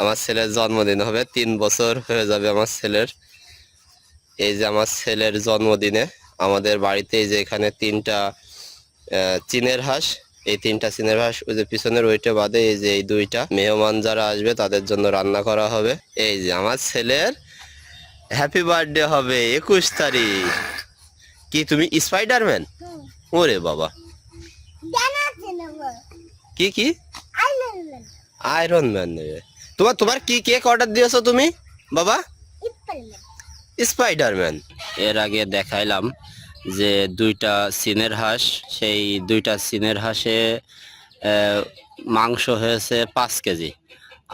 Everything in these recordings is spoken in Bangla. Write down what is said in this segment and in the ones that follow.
আমার ছেলের জন্মদিন হবে, 3 বছর হয়ে যাবে আমার ছেলের। এই যে আমার ছেলের জন্মদিনে আমাদের বাড়িতে এই যে এখানে 3টা চীনের হাঁস, এই 3টা চীনের হাঁস ওই যে পিছনের ওইটা বাদে এই যে এই 2টা মেহমান যারা আসবে তাদের জন্য রান্না করা হবে। এই যে আমার ছেলের হ্যাপি বার্থডে হবে 21 তারিখ। কি তুমি স্পাইডারম্যান? ওরে বাবা, কি কি আয়রন ম্যান নেবে? তোমার কি কেক অর্ডার দিয়েছো তুমি বাবা? স্পাইডারম্যান। এর আগে দেখাইলাম যে 2টা চীনের হাঁস, সেই 2টা চীনের হাঁসে মাংস হয়েছে 5 কেজি।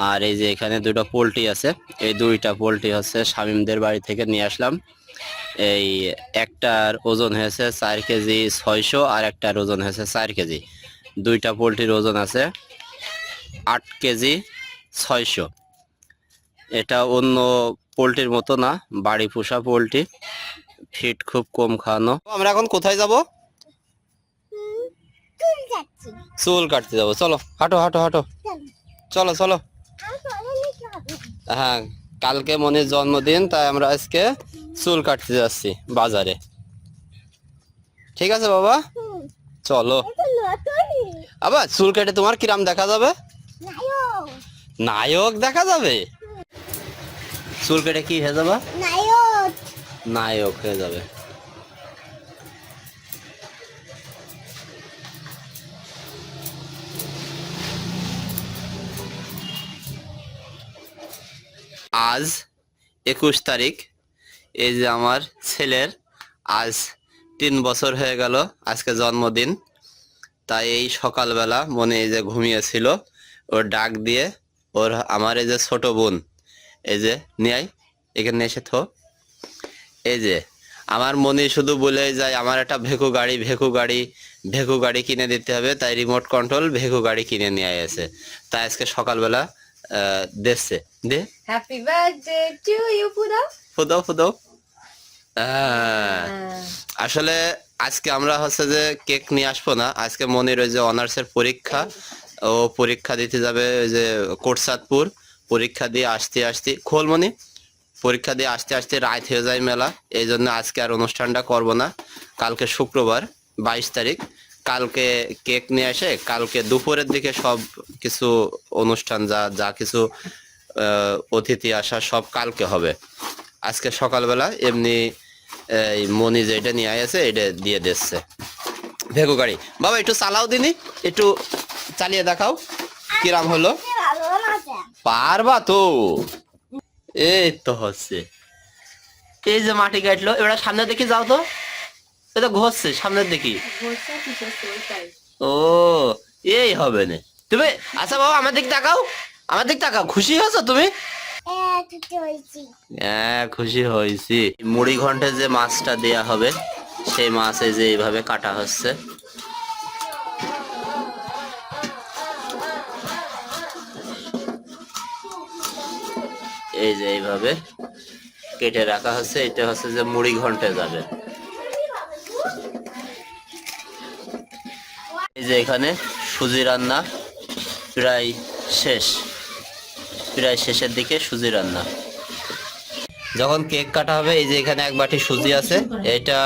আর এই যে এখানে 2টা পোলট্রি আছে, এই 2টা পোলট্রি হচ্ছে শামীমদের বাড়ি থেকে নিয়ে আসলাম। এই একটার ওজন হয়েছে 4 কেজি 600 আর একটার ওজন হয়েছে 4 কেজি। 2টা পোলট্রির ওজন আছে 8 কেজি 600। এটা অন্য পোলট্রির মতো না, বাড়ি পোষা পোলট্রি, ফিট খুব কম খাওয়ানো। আমরা এখন কোথায় যাব? চুল কাটতে যাবো, চলো হাঁটো হাঁটো হাঁটো, চলো চলো। হ্যাঁ, কালকে মনির জন্মদিন, তাই আমরা আজকে চুল কাটতে যাচ্ছি বাজারে। ঠিক আছে বাবা, চলো। আবার চুল কেটে তোমার কিরাম দেখা যাবে? নায়ক দেখা যাবে। চুল কেটে কি হয়ে যাবে? নায়ক হয়ে যাবে। আজ 21 তারিখ, এই যে আমার ছেলের আজ 3 বছর হয়ে গেল, আজকে জন্মদিন। তাই এই সকালবেলা মনে এই যে ঘুমিয়েছিল, ওর ডাক দিয়ে ওর আমার এই যে ছোট বোন, এই যে নিয়ে এখানে এসে থো। এই যে আমার মনে শুধু বলে যায় আমার একটা ভেকু গাড়ি কিনে দিতে হবে, তাই রিমোট কন্ট্রোল ভেকু গাড়ি কিনে নিয়ে আসে। তাই আজকে সকালবেলা দেখছে দে হ্যাপি বার্থডে টু ইউ। ফুদাও ফুদাও। আসলে আজকে আমরা হচ্ছে যে কেক নিয়ে আসবো না, আজকে মনির ওই যে অনার্সের পরীক্ষা, ও পরীক্ষা দিতে যাবে ওই যে কোটসাদপুর। পরীক্ষা দিয়ে আসতে আসতে খোলমনি পরীক্ষা দিয়ে আসতে আসতে রাত হয়ে যায় মেলা, এই জন্য আজকে আর অনুষ্ঠানটা করব না। কালকে শুক্রবার 22 তারিখ, কালকে কেক নিয়ে এসে কালকে দুপুরের দিকে সব কিছু অনুষ্ঠান যা যা কিছু অতিথি আসা সব কালকে হবে। আজকে সকালবেলা এমনি এই মনি যেটা নিয়ে আছে এটা দিয়ে দিচ্ছে ভেগু গাড়ি। বাবা একটু চালাও দিনি, একটু চালিয়ে দেখাও কিরাম হলো। পারবা তো? এই তো হচ্ছে, এই যে মাটি কাটলো, এবার সামনে দেখি যাও তো, এটা ঘষছে সামনের দেখি। ও এই হবে না তুমি। আচ্ছা বাবা আমার দিক তাকাও, আমার দিক তাকাও। খুশি হয়েছো তুমি? হ্যাঁ খুশি হয়েছি। মুড়ি ঘন্টে যে মাছটা দেয়া হবে, সেই মাছ এই যে এইভাবে কাটা হচ্ছে। এই যে এইভাবে কেটে রাখা হচ্ছে, এটা হচ্ছে যে মুড়ি ঘন্টে যাবে। এই যে এখানে সুজি রান্না প্রায় শেষ, প্রায় শেষের দিকে সুজি রান্না। যখন কেক কাটা হবে, এই যে এখানে এক বাটি সুজি আছে, এটা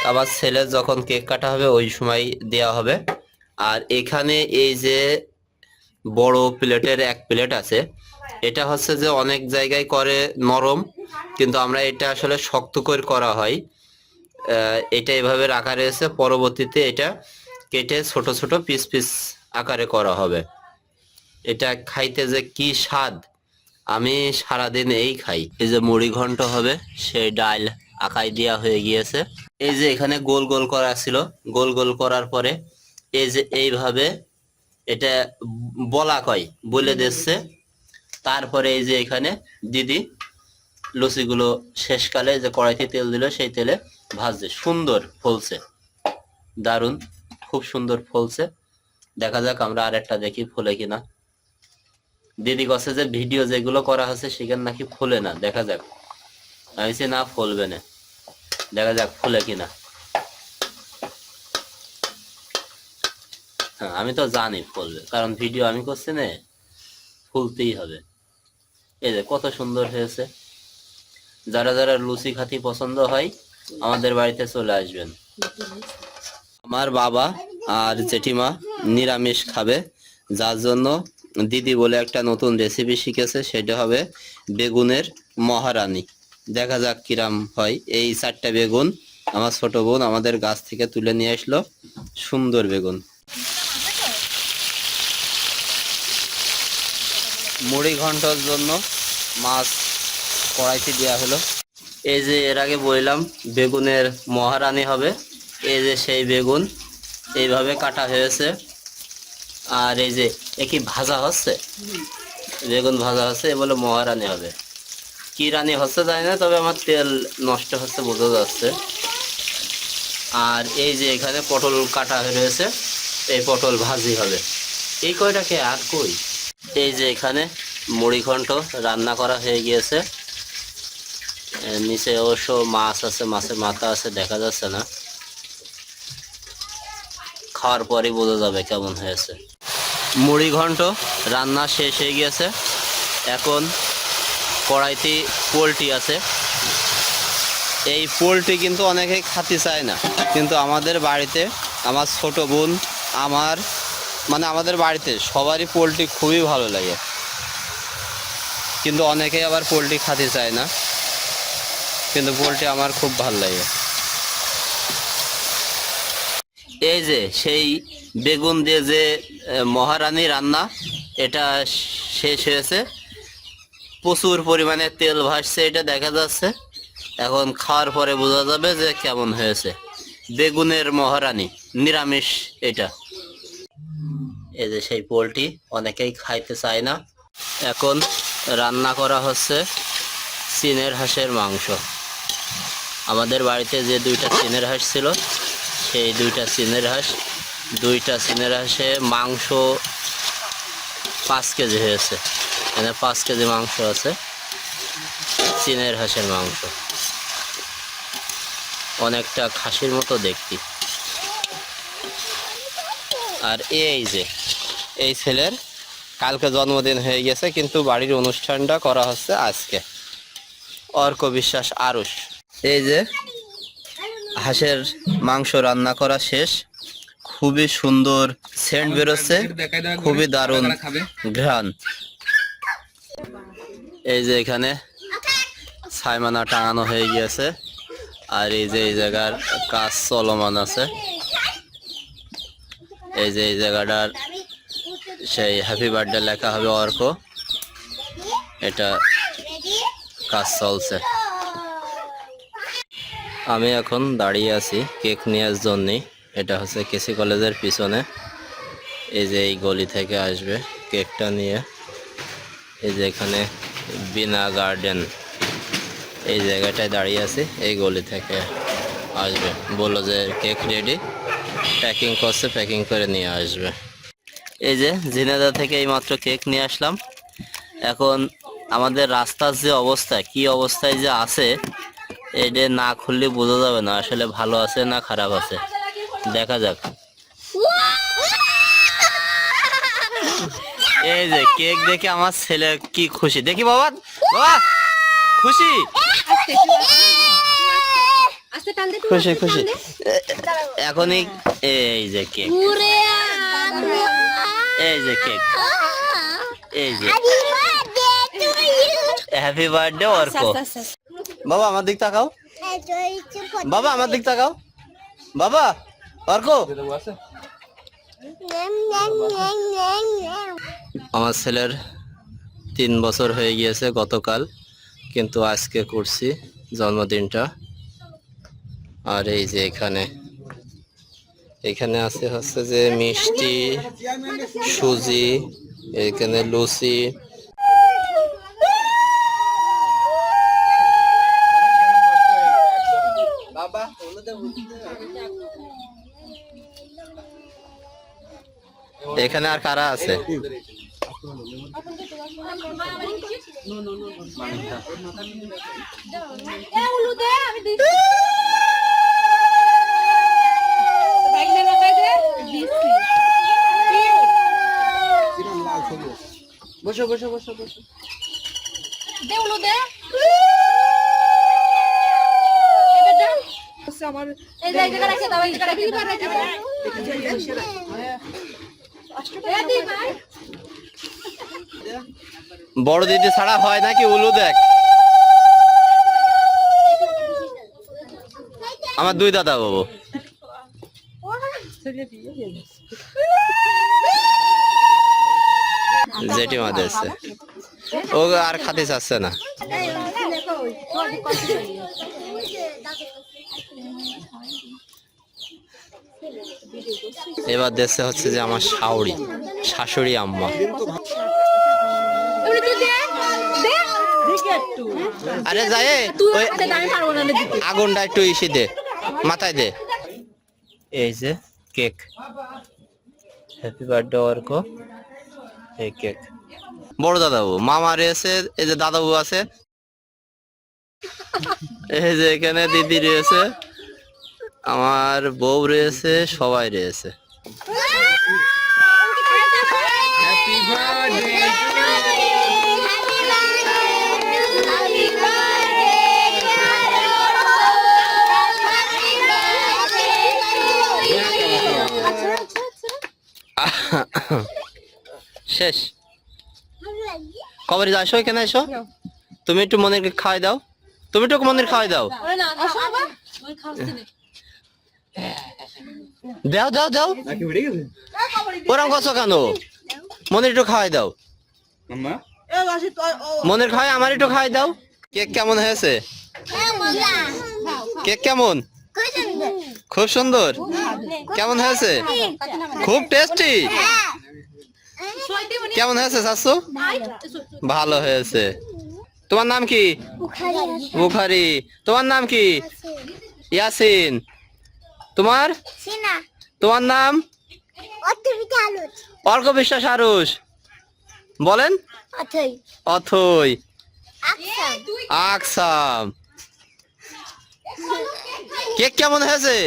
আমার ছেলে যখন কেক কাটা হবে ওই সময় দেওয়া হবে। আর এখানে এই যে বড় প্লেটের এক প্লেট আছে, এটা হচ্ছে যে অনেক জায়গায় করে নরম, কিন্তু আমরা এটা আসলে শক্ত করে করা হয়। এটা এভাবে রাখা রয়েছে, পরবর্তীতে এটা কেটে ছোট ছোট পিস পিস আকারে করা হবে। এটা খাইতে যে কি স্বাদ, আমি সারাদিন এই খাই। এই যে মুড়ি ঘন্ট হবে, সেই ডাল আকাই দেওয়া হয়ে গিয়েছে। এই যে এখানে গোল গোল করা ছিল, গোল গোল করার পরে এই যে এইভাবে এটা বলা কয় বলে দিচ্ছে। তারপরে এই যে এখানে দিদি লুচিগুলো শেষকালে যে কড়াইতে তেল দিল, সেই তেলে ভাজছে, সুন্দর ফলছে, দারুণ, খুব সুন্দর ফলছে। দেখা যাক আমরা আর একটা দেখি ফলে কিনা। দিদি কাছে যে ভিডিও যেগুলো করা হচ্ছে সেখানে নাকি ফলে না, দেখা যাক। আমি না ফলবে না, দেখা যাক ফলে কিনা। হ্যাঁ আমি তো জানি ফলবে, কারণ ভিডিও আমি করছি না, ফুলতেই হবে। এই যে কত সুন্দর হয়েছে। যারা যারা লুচি খাতি পছন্দ হয় আমাদের বাড়িতে চলে আসবেন। আমার বাবা আর জেঠিমা নিরামিষ খাবে, যার জন্য দিদি বলে একটা নতুন রেসিপি শিখেছে, সেটা হবে বেগুনের মহারানী। দেখা যাক কিরাম হয়। এই 4টা বেগুন আমার ছোট বোন আমাদের গাছ থেকে তুলে নিয়ে আসলো, সুন্দর বেগুন। মুড়ি ঘন্টার জন্য মাছ কড়াইতে দেওয়া হলো। এই যে এর আগে বললাম বেগুনের মহারানী হবে, এই যে সেই বেগুন এইভাবে কাটা হয়েছে। আর এই যে কি ভাজা হচ্ছে, বেগুন ভাজা হচ্ছে, এ বলে মহারানী হবে। কি রানী হচ্ছে জানি না, তবে আমার তেল নষ্ট হচ্ছে বোঝা যাচ্ছে। আর এই যে এখানে পটল কাটা রয়েছে, এই পটল ভাজি হবে। এই কয়টাকে আর কই। এই যে এখানে মুড়ি ঘন্ট রান্না করা হয়ে গিয়েছে। নিচে অবশ্য মাছ আছে, মাছের মাথা আছে, দেখা যাচ্ছে না, খাওয়ার পরই বোঝা যাবে কেমন হয়েছে। মুড়ি ঘন্ট রান্না শেষ হয়ে গিয়েছে। এখন কড়াইতে পোলট্রি আছে। এই পোলট্রি কিন্তু অনেকেই খাতে চায় না, কিন্তু আমাদের বাড়িতে আমার ছোট বোন, আমাদের বাড়িতে সবারই পোলট্রি খুবই ভালো লাগে, কিন্তু অনেকেই আবার পোলট্রি খাতে চায় না, কিন্তু পোলট্রি আমার খুব ভালো লাগে। এই যে সেই বেগুন দিয়ে যে মহারানী রান্না, এটা শেষ হয়েছে। প্রচুর পরিমাণে তেল ভাসছে, এটা দেখা যাচ্ছে। এখন খাওয়ার পরে বোঝা যাবে যে কেমন হয়েছে। বেগুনের মহারানী নিরামিষ এটা। এই যে সেই পোলট্রি অনেকেই খাইতে চায় না। এখন রান্না করা হচ্ছে চীনের হাঁসের মাংস। আমাদের বাড়িতে যে 2টা চীনের হাঁস ছিল, সেই 2টা চীনের হাঁসে মাংস 5 কেজি হয়েছে। এখানে 5 কেজি মাংস আছে, চীনের হাঁসের মাংস, অনেকটা খাসির মতো দেখতে। আর এই যে এই ছেলের কালকে জন্মদিন হয়ে গেছে, কিন্তু বাড়ির অনুষ্ঠানটা করা হচ্ছে আজকে। অর্ক বিশ্বাস আরুষ। এই যে হাঁসের মাংস রান্না করা শেষ, খুবই সুন্দর সেন্ট বেরোচ্ছে, খুবই দারুণ ঘ্রাণ। এই যে এখানে ছাইমানা টাঙানো হয়ে গিয়েছে, আর এই যে এই জায়গার কাজ চলমান আছে। এই যে এই জায়গাটার সেই হ্যাপি বার্থডে লেখা হবে অর্ক, এটা কাজ চলছে। আমি এখন দাঁড়িয়ে আছি কেক নেওয়ার জন্যে। এটা হচ্ছে কেসি কলেজের পিছনে। এই যে এই গলি থেকে আসবে কেকটা নিয়ে। এই যে এখানে বিনা গার্ডেন, এই জায়গাটায় দাঁড়িয়ে আছি, এই গলি থেকে আসবে। বললো যে কেক রেডি, প্যাকিং করছে, প্যাকিং করে নিয়ে আসবে। এই যে ঝিনেদা থেকে এই মাত্র কেক নিয়ে আসলাম। এখন আমাদের রাস্তার যে অবস্থা, কি অবস্থায় যে আছে, এটা না খুললে বোঝা যাবে না আসলে ভালো আছে না খারাপ আছে। দেখা যাক। এই যে কেক দেখে আমার ছেলে কি খুশি, দেখি বাবা, বাবা খুশি, খুশি খুশি। এখনই এই যে কেক, এই যে কেক, এই যে হ্যাপি বার্থডে অর্ক। বাবা আমার দিক তাকাও, বাবা আমার দিক তাকাও, বাবা অর্ক। আমার ছেলের 3 বছর হয়ে গিয়েছে গতকাল, কিন্তু আজকে করছি জন্মদিনটা। আর এই যে এখানে আছে হচ্ছে যে মিষ্টি, সুজি, এখানে লুচি। এখানে আর কারা আছে? বসো বসো বসো বসো। দে উলো দে আমার এই জায়গা রাখে দাও এই জায়গা রাখে বড় দিদি ছাড়া হয় নাকি উলু দেখ আমার দুই দাদা বাবু জেঠিমা দিয়েছে ও আর খাতে চাচ্ছে না এবার দেখছে হচ্ছে যে আমার শাশুড়ি আম্মা আরে যায় ওই আগুনটা একটু ইসি দে মাথায় দে এই যে কেক হ্যাপি বার্থডে অর্ক এই কেক বড় দাদাবু মামা রয়েছে এই যে দাদাবু আছে এই যে এখানে দিদি রয়েছে আমার বউ রয়েছে সবাই রয়েছে হ্যাপি বার্থডে শেষ কবে আসো এখানে এসো তুমি একটু মনিরকে খাওয়াই দাও তুমি একটু মনির খাওয়াই দাও দাও দাও দাও ওরম কছো কেন মনির একটু খাওয়াই দাও মনির খাওয়াই আমার একটু খাওয়াই দাও কেক কেমন হয়েছে কেক কেমন খুব সুন্দর কেমন হয়েছে খুব টেস্টি কেমন হয়েছে শাশু ভালো হয়েছে তোমার নাম কি বুখারি তোমার নাম কি ইয়াসিন তোমার তোমার নাম অর্ক বিশ্বাস আরুষ বলেন অথই আকসাম কেক কেমন হয়েছে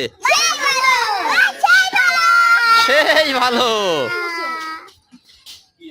সেই ভালো